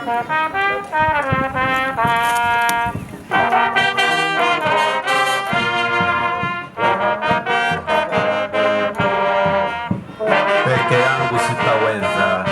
Peke yangu sitaweza.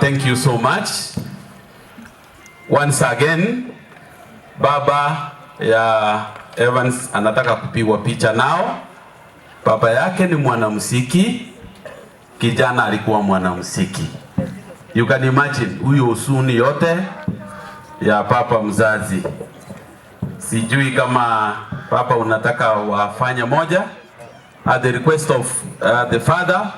Thank you so much. Once again, baba ya Evans anataka kupigwa picha nao. Baba yake ni mwanamuziki, kijana alikuwa mwanamuziki. You can imagine huyo usuni yote ya papa mzazi. Sijui kama papa unataka wafanye moja at the request of the father.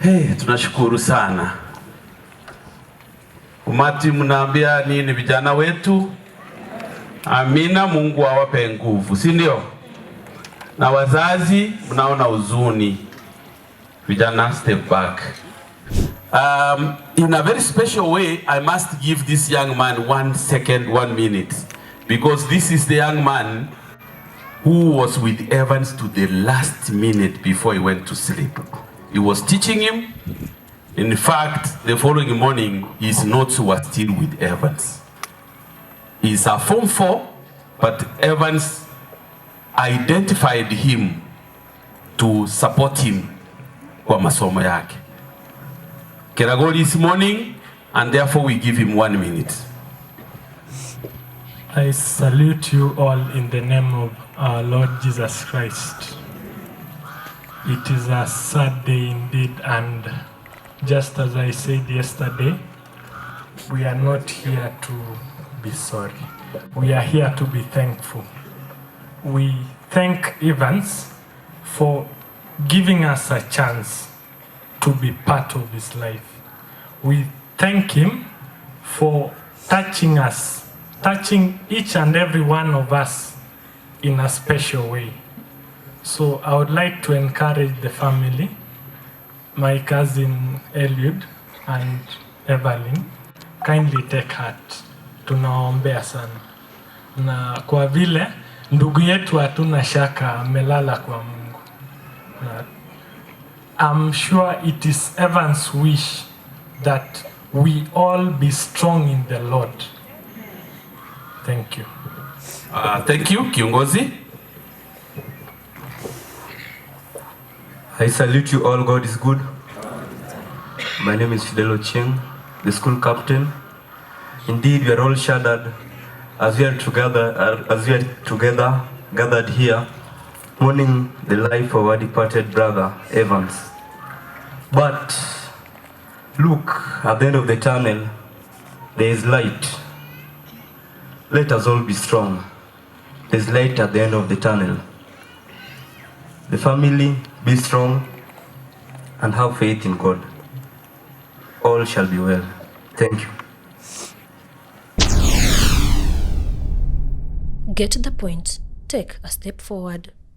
Hey, tunashukuru sana. Umati mnaambia nini vijana wetu? Amina, Mungu awape nguvu, si ndio? Na wazazi mnaona huzuni. Vijana step back. In a very special way, I must give this young man 1 second, 1 minute. Because this is the young man who was with Evans to the last minute before he went to sleep. He was teaching him. In fact, the following morning, his notes were still with Evans. He's a Form 4, but Evans identified him to support him kwa masomo yake. Keragoli is mourning, and therefore we give him 1 minute. I salute you all in the name of our Lord Jesus Christ. It is a sad day indeed, and just as I said yesterday, we are not here to be sorry. We are here to be thankful. We thank Evans for giving us a chance to be part of his life. We thank him for touching us, touching each and every one of us in a special way. So I would like to encourage the family, my cousin Eliud and Evelyn, kindly take heart. Tunaombea sana. Na kwa vile ndugu yetu hatuna shaka amelala kwa Mungu. I'm sure it is Evan's wish that we all be strong in the Lord. Thank you. Thank you, Kiongozi. I salute you all. God is good. My name is Fidel Ochieng. the school captain. Indeed, we are all shattered as we are together gathered here, mourning the life of our departed brother Evans. But look, at the end of the tunnel, there is light. Let us all be strong. There is light at the end of the tunnel. The family, be strong and have faith in God. All shall be well. Thank you. Get the point. Take a step forward.